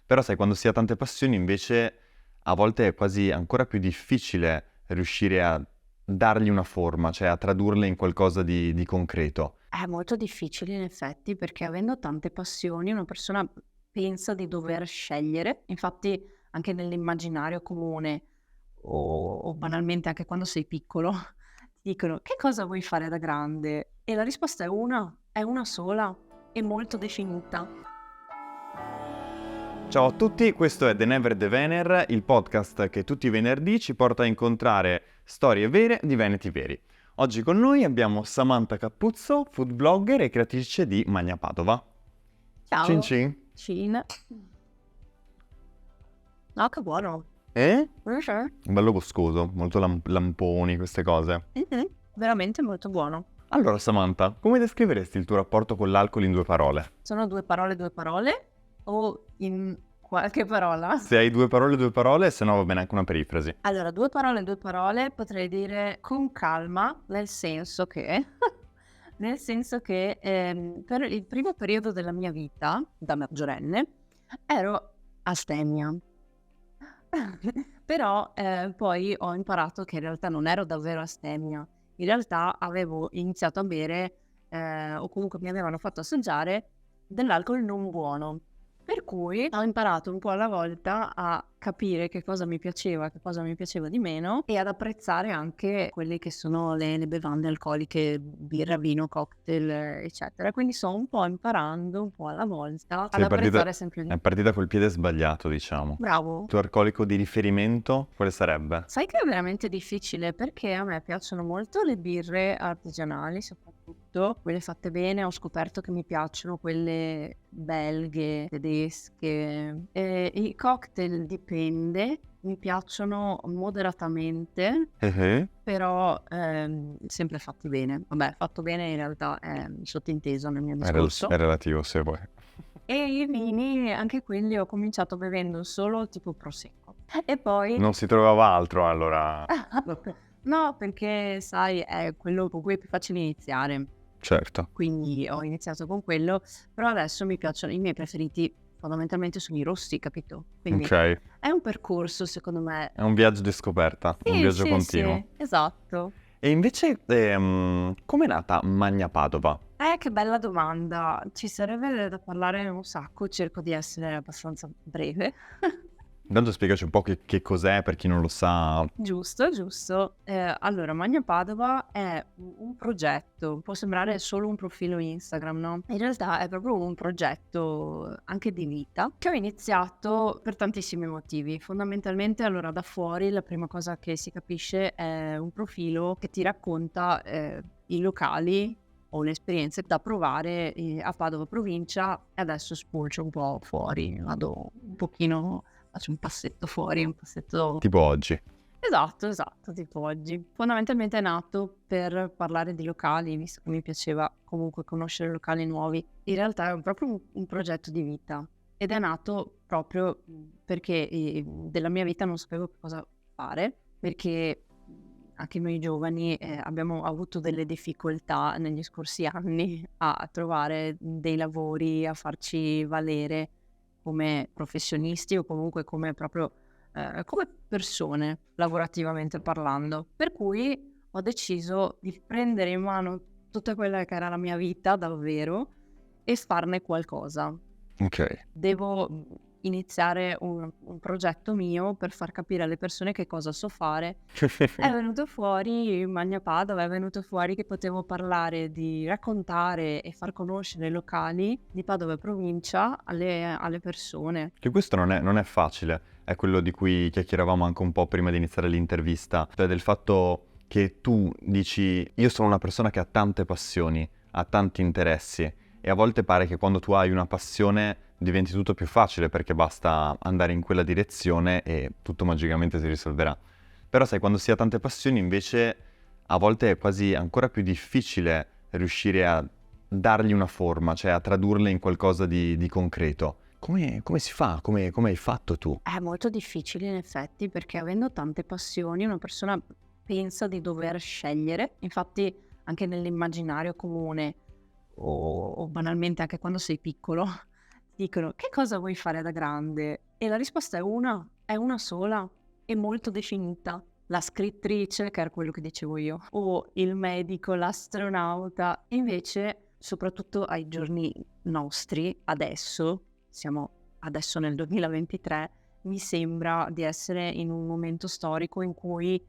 Però sai, quando si ha tante passioni invece a volte è quasi ancora più difficile riuscire a dargli una forma, cioè a tradurle in qualcosa di concreto. È molto difficile in effetti perché avendo tante passioni una persona pensa di dover scegliere. Infatti anche nell'immaginario comune o banalmente anche quando sei piccolo ti dicono: "Che cosa vuoi fare da grande?" E la risposta è una sola e molto definita. Ciao a tutti, questo è The Never The Vener, il podcast che tutti i venerdì ci porta a incontrare storie vere di veneti veri. Oggi con noi abbiamo Samantha Cappuzzo, food blogger e creatrice di Magna Padova. Cin Ciao. cin. Cin. No, che buono. Bello boscoso, molto lamponi, queste cose. Veramente molto buono. Allora Samantha, come descriveresti il tuo rapporto con l'alcol in 2 parole? Sono 2 parole o in qualche parola? Se hai 2 parole, se no va bene anche una perifrasi. Allora, 2 parole potrei dire con calma, nel senso che per il primo periodo della mia vita, da maggiorenne, ero astemia. Però, poi ho imparato che in realtà non ero davvero astemia. In realtà avevo iniziato a bere, o comunque mi avevano fatto assaggiare dell'alcol non buono. Per cui ho imparato un po' alla volta a capire che cosa mi piaceva, che cosa mi piaceva di meno e ad apprezzare anche quelle che sono le bevande alcoliche, birra, vino, cocktail, eccetera. Quindi sto un po' imparando, un po' alla volta, ad Sei apprezzare sempre di è partita col piede sbagliato, diciamo. Bravo. Il tuo alcolico di riferimento quale sarebbe? Sai che è veramente difficile perché a me piacciono molto le birre artigianali, soprattutto quelle fatte bene. Ho scoperto che mi piacciono quelle belghe, tedesche. I cocktail dipende, mi piacciono moderatamente, però sempre fatti bene. Vabbè, fatto bene in realtà è sottinteso nel mio discorso. È relativo, se vuoi. E i vini, anche quelli ho cominciato bevendo solo tipo prosecco. E poi Non si trovava altro allora. no, perché sai è quello con cui è più facile iniziare, Certo. quindi ho iniziato con quello, però adesso mi piacciono i miei preferiti fondamentalmente sono i rossi, capito? Quindi Ok. è un percorso secondo me. È un viaggio di scoperta, un viaggio continuo. Sì, esatto. E invece, com'è nata Magna Padova? Che bella domanda. Ci sarebbe da parlare un sacco, cerco di essere abbastanza breve. Intanto spiegaci un po' che cos'è per chi non lo sa. Giusto, giusto. Allora, Magna Padova è un progetto, può sembrare solo un profilo Instagram, no? In realtà è proprio un progetto anche di vita che ho iniziato per tantissimi motivi. Fondamentalmente, allora, da fuori la prima cosa che si capisce è un profilo che ti racconta i locali o le esperienze da provare a Padova provincia e adesso spulcio un po' fuori, vado un pochino. Faccio un passetto fuori, un passetto. Tipo oggi. Esatto, tipo oggi. Fondamentalmente è nato per parlare di locali, visto che mi piaceva comunque conoscere locali nuovi. In realtà è proprio un progetto di vita ed è nato proprio perché della mia vita non sapevo che cosa fare, perché anche noi giovani abbiamo avuto delle difficoltà negli scorsi anni a trovare dei lavori, a farci valere come professionisti o comunque come proprio come persone, lavorativamente parlando. Per cui ho deciso di prendere in mano tutta quella che era la mia vita davvero e farne qualcosa. Ok. Devo iniziare un progetto mio per far capire alle persone che cosa so fare. È venuto fuori Magna Padova, è venuto fuori che potevo parlare di raccontare e far conoscere i locali di Padova e provincia alle persone. Che questo non è facile, è quello di cui chiacchieravamo anche un po' prima di iniziare l'intervista, cioè del fatto che tu dici io sono una persona che ha tante passioni, ha tanti interessi e a volte pare che quando tu hai una passione diventi tutto più facile perché basta andare in quella direzione e tutto magicamente si risolverà. Però sai, quando si ha tante passioni invece a volte è quasi ancora più difficile riuscire a dargli una forma, cioè a tradurle in qualcosa di concreto. Come si fa? Come hai fatto tu? È molto difficile in effetti perché avendo tante passioni una persona pensa di dover scegliere. Infatti anche nell'immaginario comune o banalmente anche quando sei piccolo ti dicono: "Che cosa vuoi fare da grande?" E la risposta è una sola e molto definita. La scrittrice, che era quello che dicevo io, o il medico, l'astronauta. E invece, soprattutto ai giorni nostri, siamo adesso nel 2023, mi sembra di essere in un momento storico in cui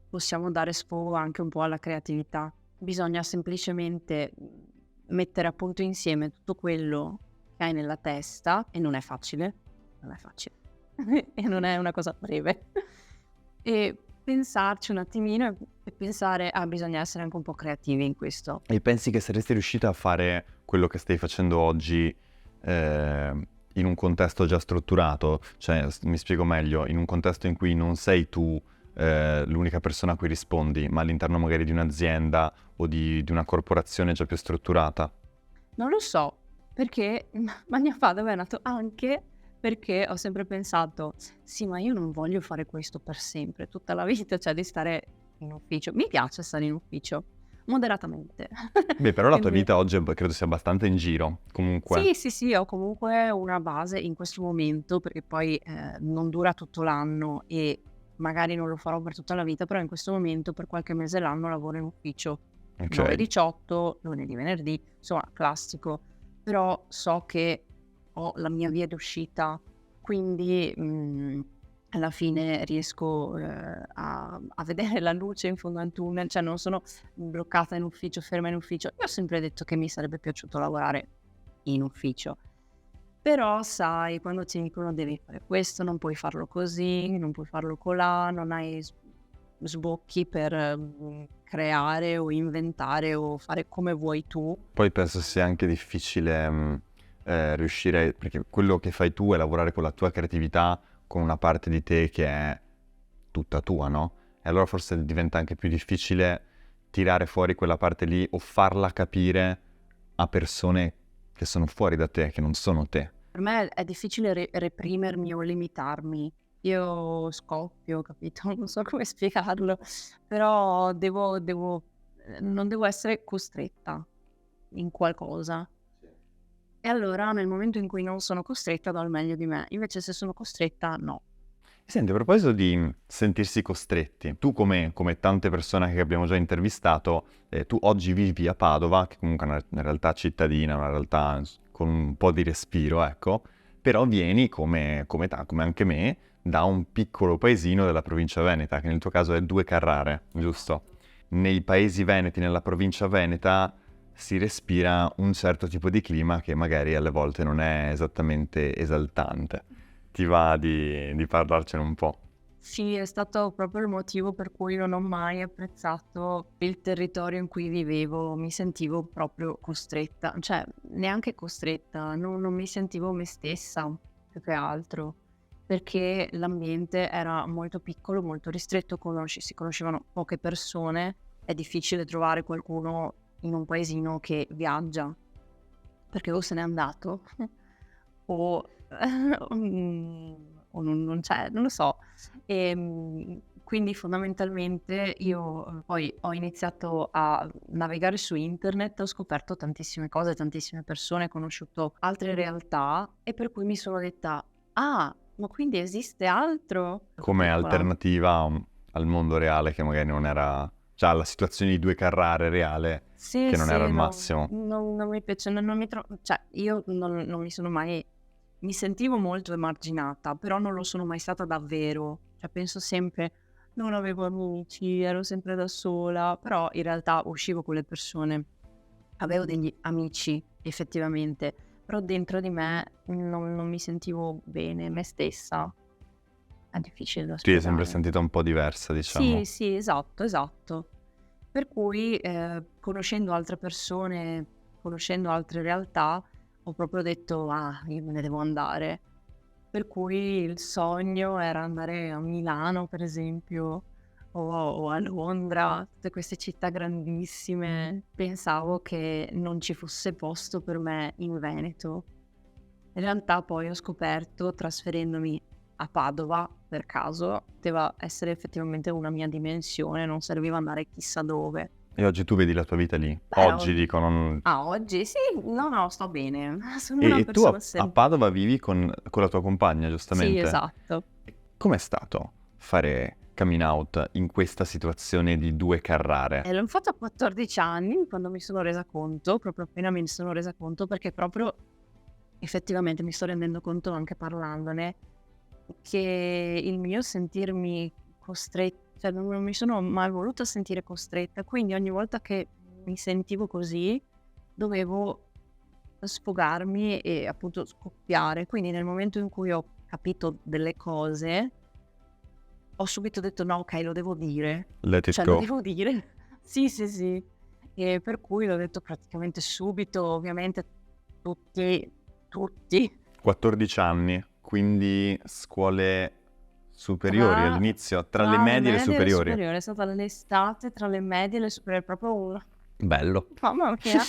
possiamo dare sfogo anche un po' alla creatività. Bisogna semplicemente mettere appunto insieme tutto quello che hai nella testa, e non è facile, non è facile, e non è una cosa breve, e pensarci un attimino e pensare: "Ah, bisogna essere anche un po' creativi in questo." E pensi che saresti riuscita a fare quello che stai facendo oggi in un contesto già strutturato? Cioè, mi spiego meglio, in un contesto in cui non sei tu l'unica persona a cui rispondi, ma all'interno magari di un'azienda o di una corporazione già più strutturata? Non lo so, perché Magna Padova è nato anche perché ho sempre pensato: "Sì, ma io non voglio fare questo per sempre, tutta la vita, cioè di stare in ufficio." Mi piace stare in ufficio, moderatamente. Beh, però la tua Quindi vita oggi credo sia abbastanza in giro, comunque. sì, sì, sì, ho comunque una base in questo momento, perché poi, non dura tutto l'anno e magari non lo farò per tutta la vita, però in questo momento per qualche mese l'anno lavoro in ufficio, Ok. 9-18, lunedì, venerdì, insomma classico. Però so che ho la mia via d'uscita, quindi, alla fine riesco, a vedere la luce in fondo al tunnel, cioè non sono bloccata in ufficio, ferma in ufficio. Io ho sempre detto che mi sarebbe piaciuto lavorare in ufficio. Però sai, quando ti dicono: "Devi fare questo, non puoi farlo così, non puoi farlo colà, non hai sbocchi per, creare o inventare o fare come vuoi tu." Poi penso sia anche difficile riuscire, perché quello che fai tu è lavorare con la tua creatività, con una parte di te che è tutta tua, no? E allora forse diventa anche più difficile tirare fuori quella parte lì o farla capire a persone che sono fuori da te, che non sono te. Per me è difficile reprimermi o limitarmi. Io scoppio, capito? Non so come spiegarlo, però non devo essere costretta in qualcosa. E allora nel momento in cui non sono costretta do il meglio di me. Invece se sono costretta no. Senti, a proposito di sentirsi costretti, tu come tante persone che abbiamo già intervistato, tu oggi vivi a Padova, che comunque è una realtà cittadina, una realtà con un po' di respiro, ecco, però vieni come anche me, da un piccolo paesino della provincia veneta, che nel tuo caso è Due Carrare, giusto? Nei paesi veneti, nella provincia veneta, si respira un certo tipo di clima che magari alle volte non è esattamente esaltante. Ti va di parlarcene un po'? Sì, è stato proprio il motivo per cui non ho mai apprezzato il territorio in cui vivevo, mi sentivo proprio costretta, cioè neanche costretta, non mi sentivo me stessa, più che altro, perché l'ambiente era molto piccolo, molto ristretto, si conoscevano poche persone, è difficile trovare qualcuno in un paesino che viaggia, perché o se n'è andato o, o non c'è, non lo so. Quindi fondamentalmente io, poi ho iniziato a navigare su internet, ho scoperto tantissime cose, tantissime persone, ho conosciuto altre realtà e per cui mi sono detta: "Ah, ma quindi esiste altro?" Ero Come piccola. alternativa al mondo reale che magari non era, cioè alla situazione di Due Carrare reale Sì, che non era sì, il no, massimo. non mi piace, non mi cioè io non mi sono mai, mi sentivo molto emarginata, però non lo sono mai stata davvero. Cioè penso sempre: "Non avevo amici, ero sempre da sola", però in realtà uscivo con le persone, avevo degli amici effettivamente, però dentro di me non mi sentivo bene, me stessa. È difficile da Ti sei sempre spiegare. sentita un po' diversa, Sì, diciamo. sì, esatto, esatto. Per cui, conoscendo altre persone, conoscendo altre realtà, ho proprio detto: "Ah, io me ne devo andare." Per cui il sogno era andare a Milano, per esempio, o a Londra, tutte queste città grandissime. Pensavo che non ci fosse posto per me in Veneto. In realtà poi ho scoperto, trasferendomi a Padova per caso, poteva essere effettivamente una mia dimensione, non serviva andare chissà dove. E oggi tu vedi la tua vita lì? Beh, Oggi dico, non... oggi sì, no, sto bene. Sono E, una e tu a, persona a Padova vivi con la tua compagna, Sì, giustamente? esatto. Com'è stato fare coming out in questa situazione di 2 Carrare? E l'ho fatto a 14 anni, quando mi sono resa conto, proprio appena mi sono resa conto, perché proprio effettivamente mi sto rendendo conto anche parlandone, che il mio sentirmi costretta, cioè non mi sono mai voluta sentire costretta, quindi ogni volta che mi sentivo così dovevo sfogarmi e appunto scoppiare. Quindi nel momento in cui ho capito delle cose, ho subito detto: "No, okay, lo devo dire." Let it Cioè lo go. devo dire. Sì, sì, sì. E per cui l'ho detto praticamente subito, ovviamente tutti 14 anni, quindi scuole superiori tra all'inizio, tra le tra le medie e le medie e le superiori. superiori. È stata l'estate tra le medie e le superiori, proprio un Bello. mamma mia.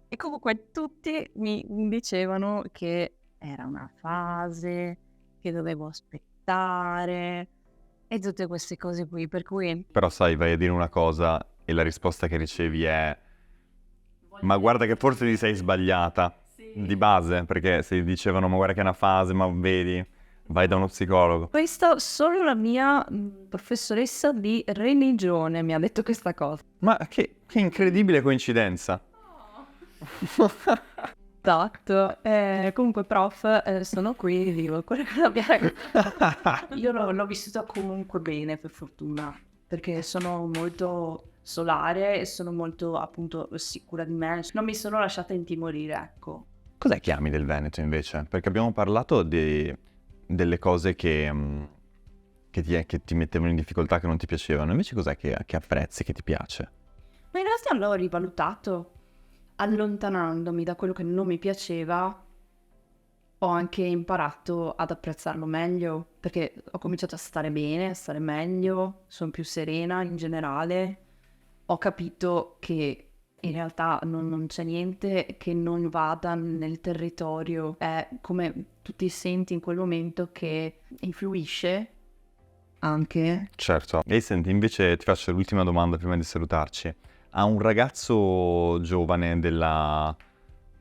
E comunque tutti mi dicevano che era una fase, che dovevo aspettare e tutte queste cose qui, per cui Però sai, vai a dire una cosa e la risposta che ricevi è: ma guarda che forse ti sei sbagliata, di base, perché se dicevano ma guarda che è una fase, ma vedi, vai da uno psicologo. questa solo la mia professoressa di religione mi ha detto questa cosa. Ma che incredibile coincidenza. Esatto. Comunque prof, sono qui, dico, quello che la mia ragazza. Io l'ho vissuta comunque bene, per fortuna, perché sono molto solare e sono molto appunto sicura di me. Non mi sono lasciata intimorire, ecco. Cos'è che ami del Veneto invece? Perché abbiamo parlato delle cose che ti mettevano in difficoltà, che non ti piacevano. Invece cos'è che apprezzi, che ti piace? Ma in realtà l'ho rivalutato, allontanandomi da quello che non mi piaceva. Ho anche imparato ad apprezzarlo meglio, perché ho cominciato a stare bene, a stare meglio, sono più serena in generale. Ho capito che in realtà non c'è niente che non vada nel territorio, è come tu ti senti in quel momento che influisce anche. Certo. E senti, invece ti faccio l'ultima domanda prima di salutarci. A un ragazzo giovane della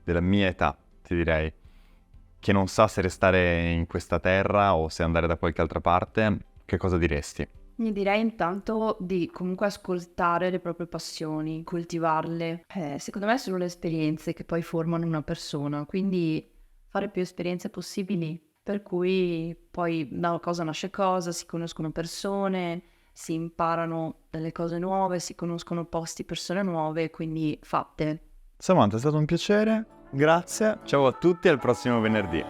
mia età, ti direi, che non sa se restare in questa terra o se andare da qualche altra parte, che cosa diresti? Mi direi intanto di comunque ascoltare le proprie passioni, coltivarle. Secondo me sono le esperienze che poi formano una persona, quindi fare più esperienze possibili, per cui poi da cosa nasce cosa, si conoscono persone, si imparano delle cose nuove, si conoscono posti, persone nuove, quindi fatte. Samantha, è stato un piacere, grazie, ciao a tutti e al prossimo venerdì.